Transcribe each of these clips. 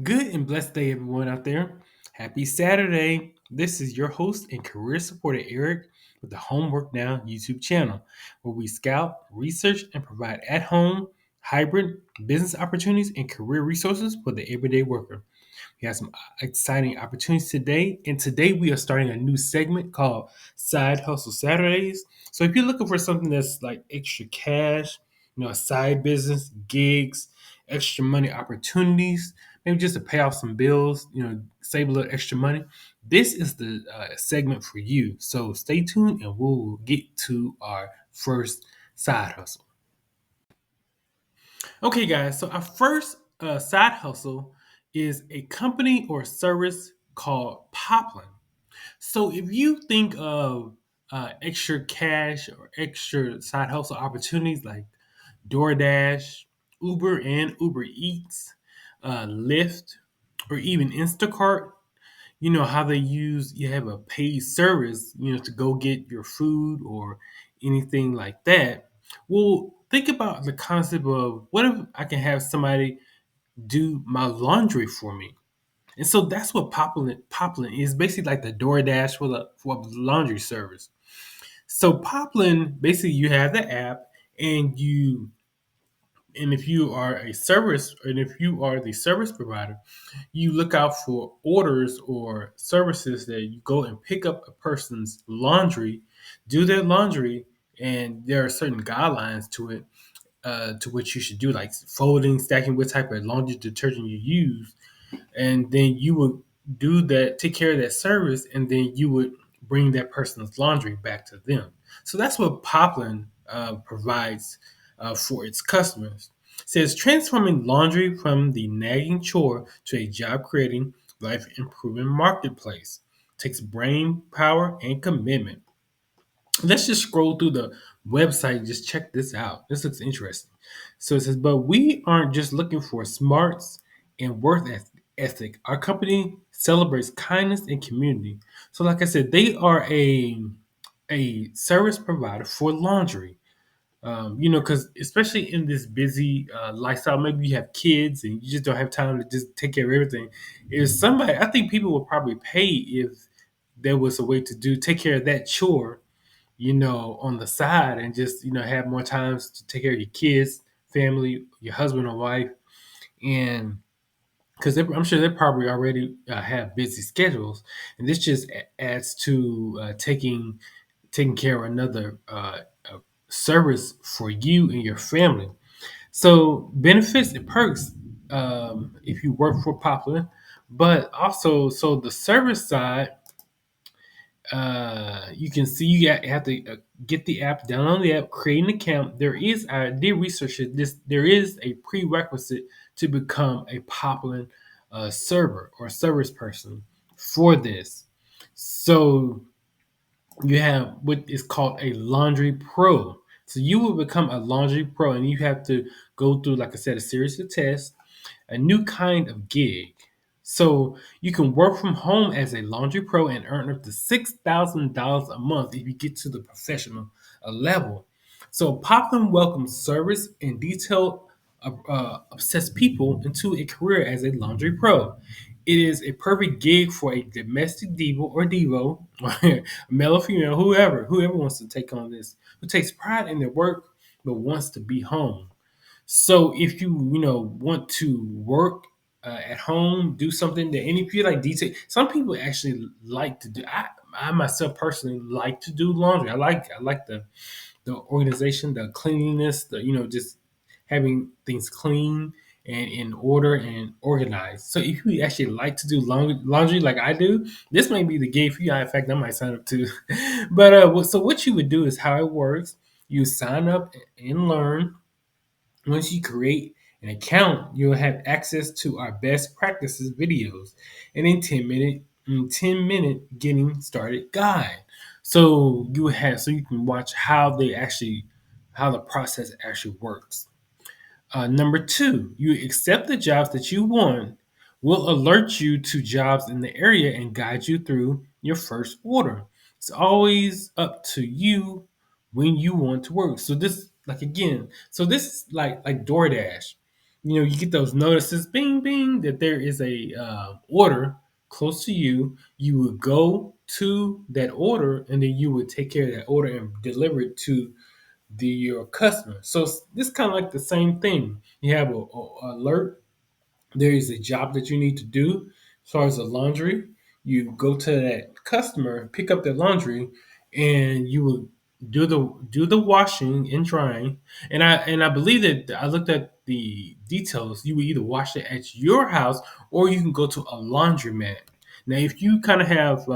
Good and blessed day, everyone out there. Happy Saturday. This is your host and career supporter, Eric, with the Homework Now YouTube channel, where we scout, research, and provide at home, hybrid business opportunities and career resources for the everyday worker. We have some exciting opportunities today. And today we are starting a new segment called Side Hustle Saturdays. So if you're looking for something that's like extra cash, a side business, gigs, extra money opportunities, maybe just to pay off some bills, save a little extra money, this is the segment for you. So stay tuned and we'll get to our first side hustle. Okay, guys. So our first side hustle is a company or service called Poplin. So if you think of extra cash or extra side hustle opportunities like DoorDash, Uber and Uber Eats, Lyft, or even Instacart, you know how you have a paid service, to go get your food or anything like that. Well, think about the concept of what if I can have somebody do my laundry for me. And so that's what Poplin is, basically like the DoorDash for the laundry service. So Poplin, basically you have the app, and if you are a service, and if you are the service provider, you look out for orders or services that you go and pick up a person's laundry, do their laundry, and there are certain guidelines to it, to which you should do, like folding, stacking, what type of laundry detergent you use, and then you would do that, take care of that service, and then you would bring that person's laundry back to them. So that's what Poplin provides for its customers. It says transforming laundry from the nagging chore to a job creating, life improving marketplace. Takes brain power and commitment. Let's just scroll through the website and just check this out. This looks interesting. So it says, but we aren't just looking for smarts and ethic. Our company celebrates kindness and community. So, like I said, they are a service provider for laundry. Because especially in this busy lifestyle, maybe you have kids and you just don't have time to just take care of everything. If somebody, I think people would probably pay if there was a way to take care of that chore, on the side, and just, have more times to take care of your kids, family, your husband or wife. And because I'm sure they probably already have busy schedules. And this just adds to taking care of another service for you and your family. So benefits and perks, if you work for Popular, but also, so the service side, you can see have to get the app, download the app, create an account. I did research this. There is a prerequisite to become a Poplin server or service person for this. So you have what is called a laundry pro. So you will become a laundry pro, and you have to go through, like I said, a series of tests, a new kind of gig. So you can work from home as a laundry pro and earn up to $6,000 a month if you get to the professional level. So Poplin welcomes service and detail obsessed people into a career as a laundry pro. It is a perfect gig for a domestic diva or devo, or male or female, whoever wants to take on this, who takes pride in their work but wants to be home. So if you want to work at home, do something that, and if you like detail, some people actually like to do. I myself personally like to do laundry. I like the organization, the cleanliness, the just having things clean and in order and organized. So if you actually like to do laundry like I do, this may be the gig for you. In fact, I might sign up too. But so what you would do is how it works. You sign up and learn. Once you create an account, you'll have access to our best practices videos and a 10-minute getting started guide. So you can watch how the process actually works. Number two, you accept the jobs that you want. We'll alert you to jobs in the area and guide you through your first order. It's always up to you when you want to work. So this, like again, so this is like DoorDash. You get those notices, bing, bing, that there is a order close to you. You would go to that order, and then you would take care of that order and deliver it to your customer. So this kind of like the same thing. You have a alert, there is a job that you need to do as far as the laundry. You go to that customer, pick up the laundry, and you will do the washing and drying. And I believe that I looked at the details. You will either wash it at your house or you can go to a laundromat. Now, if you kind of have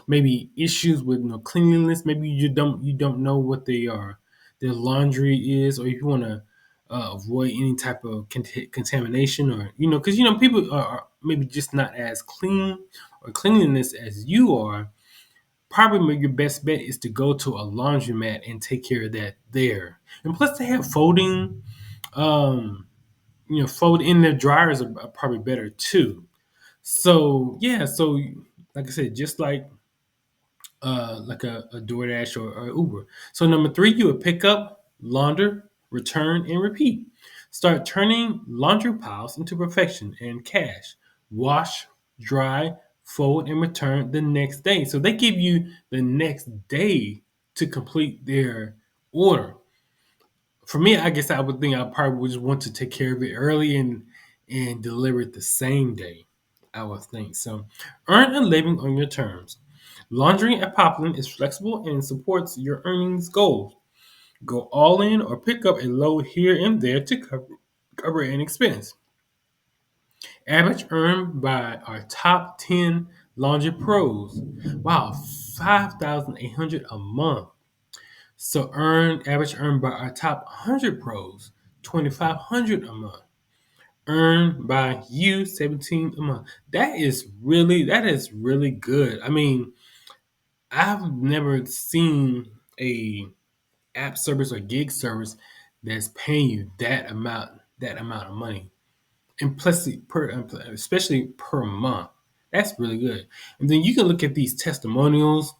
maybe issues with cleanliness, maybe you don't know what they are, their laundry is, or if you want to avoid any type of contamination, or because people are maybe just not as clean or cleanliness as you are. Probably your best bet is to go to a laundromat and take care of that there. And plus, they have folding, um, fold in their dryers are probably better too. So yeah, so like I said, just like a DoorDash or Uber. So number three, you would pick up, launder, return, and repeat. Start turning laundry piles into perfection and cash. Wash, dry, fold, and return the next day. So they give you the next day to complete their order. For me, I guess I would think I probably would just want to take care of it early and deliver it the same day. I would think so. Earn a living on your terms. Laundry at Poplin is flexible and supports your earnings goals. Go all in or pick up a load here and there to cover an expense. Average earned by our top 10 laundry pros. Wow, 5,800 a month. So average earned by our top 100 pros, 2,500 a month. Earned by you, 17 a month. That is really good. I mean, I've never seen a app service or gig service that's paying you that amount of money, and plus especially per month. That's really good. And then you can look at these testimonials,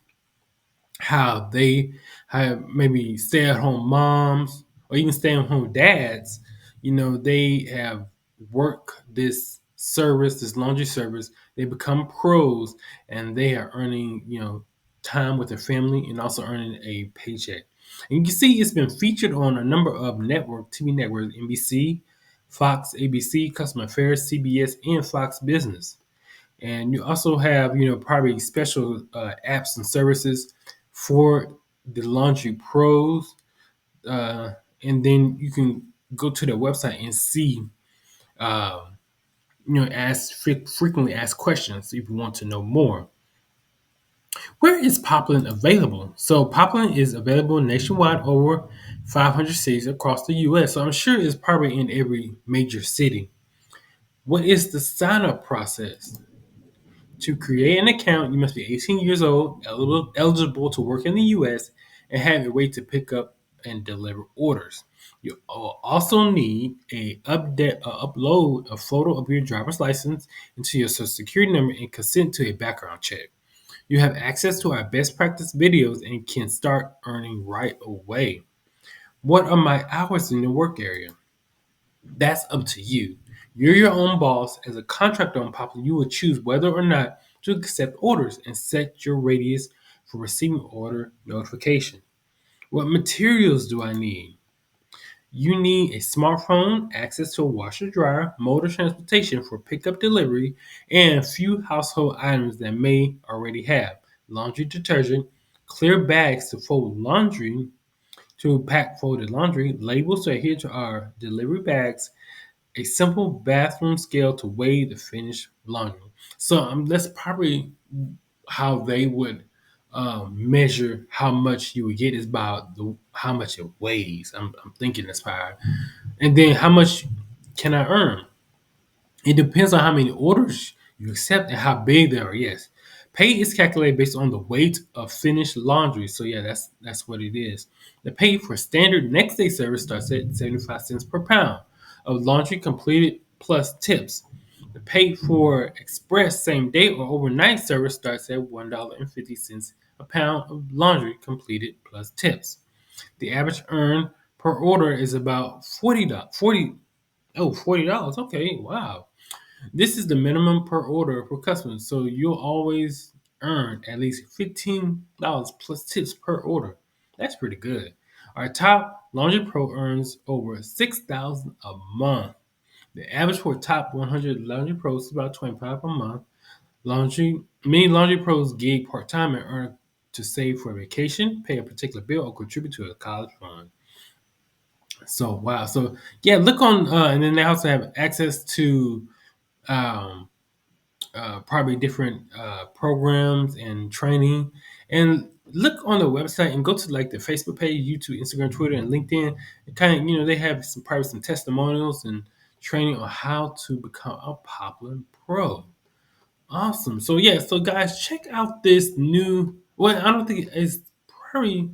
how they have maybe stay at home moms or even stay at home dads. They have worked this service, this laundry service. They become pros, and they are earning time with their family and also earning a paycheck. And you can see it's been featured on a number of TV networks: NBC, Fox, ABC, Customer Affairs, CBS, and Fox Business. And you also have probably special apps and services for the laundry pros. And then you can go to their website and see uh, ask frequently asked questions if you want to know more. Where is Poplin available? So Poplin is available nationwide, over 500 cities across the U.S. So I'm sure it's probably in every major city. What is the sign up process? To create an account, you must be 18 years old, eligible to work in the U.S., and have a way to pick up and deliver orders. You also need upload a photo of your driver's license into your social security number and consent to a background check. You have access to our best practice videos and can start earning right away. What are my hours in the work area? That's up to you. You're your own boss. As a contractor on Poplin, you will choose whether or not to accept orders and set your radius for receiving order notification. What materials do I need? You need a smartphone, access to a washer dryer, motor transportation for pickup delivery, and a few household items that may already have laundry detergent, clear bags to fold laundry, to pack folded laundry, labels to adhere to our delivery bags, a simple bathroom scale to weigh the finished laundry. So that's probably how they would measure how much you would get, is about how much it weighs. I'm thinking that's probably, and then how much can I earn? It depends on how many orders you accept and how big they are. Yes, pay is calculated based on the weight of finished laundry. So yeah, that's what it is. The pay for standard next day service starts at 75 cents per pound of laundry completed plus tips. The pay for express same day or overnight service starts at $1.50 a pound of laundry completed plus tips. The average earned per order is about $40. Oh, $40. Okay, wow. This is the minimum per order per customer, so you'll always earn at least $15 plus tips per order. That's pretty good. Our top Laundry Pro earns over 6,000 a month. The average for top 100 Laundry Pros is about 25 a month. Many Laundry Pros gig part time and earn to save for a vacation, pay a particular bill, or contribute to a college fund. So wow, so yeah, look on, and then they also have access to um, probably different programs and training. And look on the website and go to like the Facebook page, YouTube, Instagram, Twitter, and LinkedIn. And kind of, they have some probably some testimonials and training on how to become a Poplin Pro. Awesome. So yeah, so guys, check out this new. Well, I don't think it's probably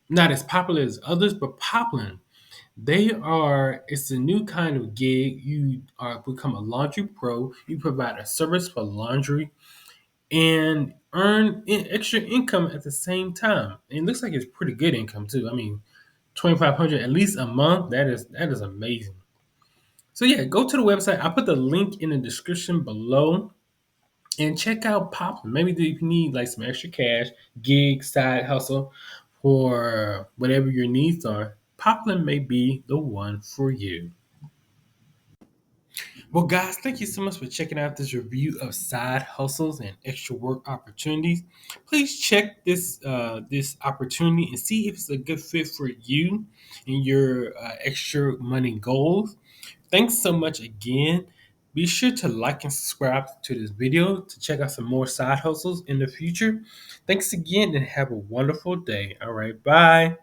not as popular as others, but Poplin. It's a new kind of gig. You are become a laundry pro. You provide a service for laundry and earn extra income at the same time. And it looks like it's pretty good income too. I mean, 2,500 at least a month. That is amazing. So yeah, go to the website. I put the link in the description below and check out Poplin. Maybe if you need like some extra cash, gig, side hustle, for whatever your needs are, Poplin may be the one for you. Well, guys, thank you so much for checking out this review of side hustles and extra work opportunities. Please check this opportunity and see if it's a good fit for you and your extra money goals. Thanks so much again. Be sure to like and subscribe to this video to check out some more side hustles in the future. Thanks again and have a wonderful day. All right, bye.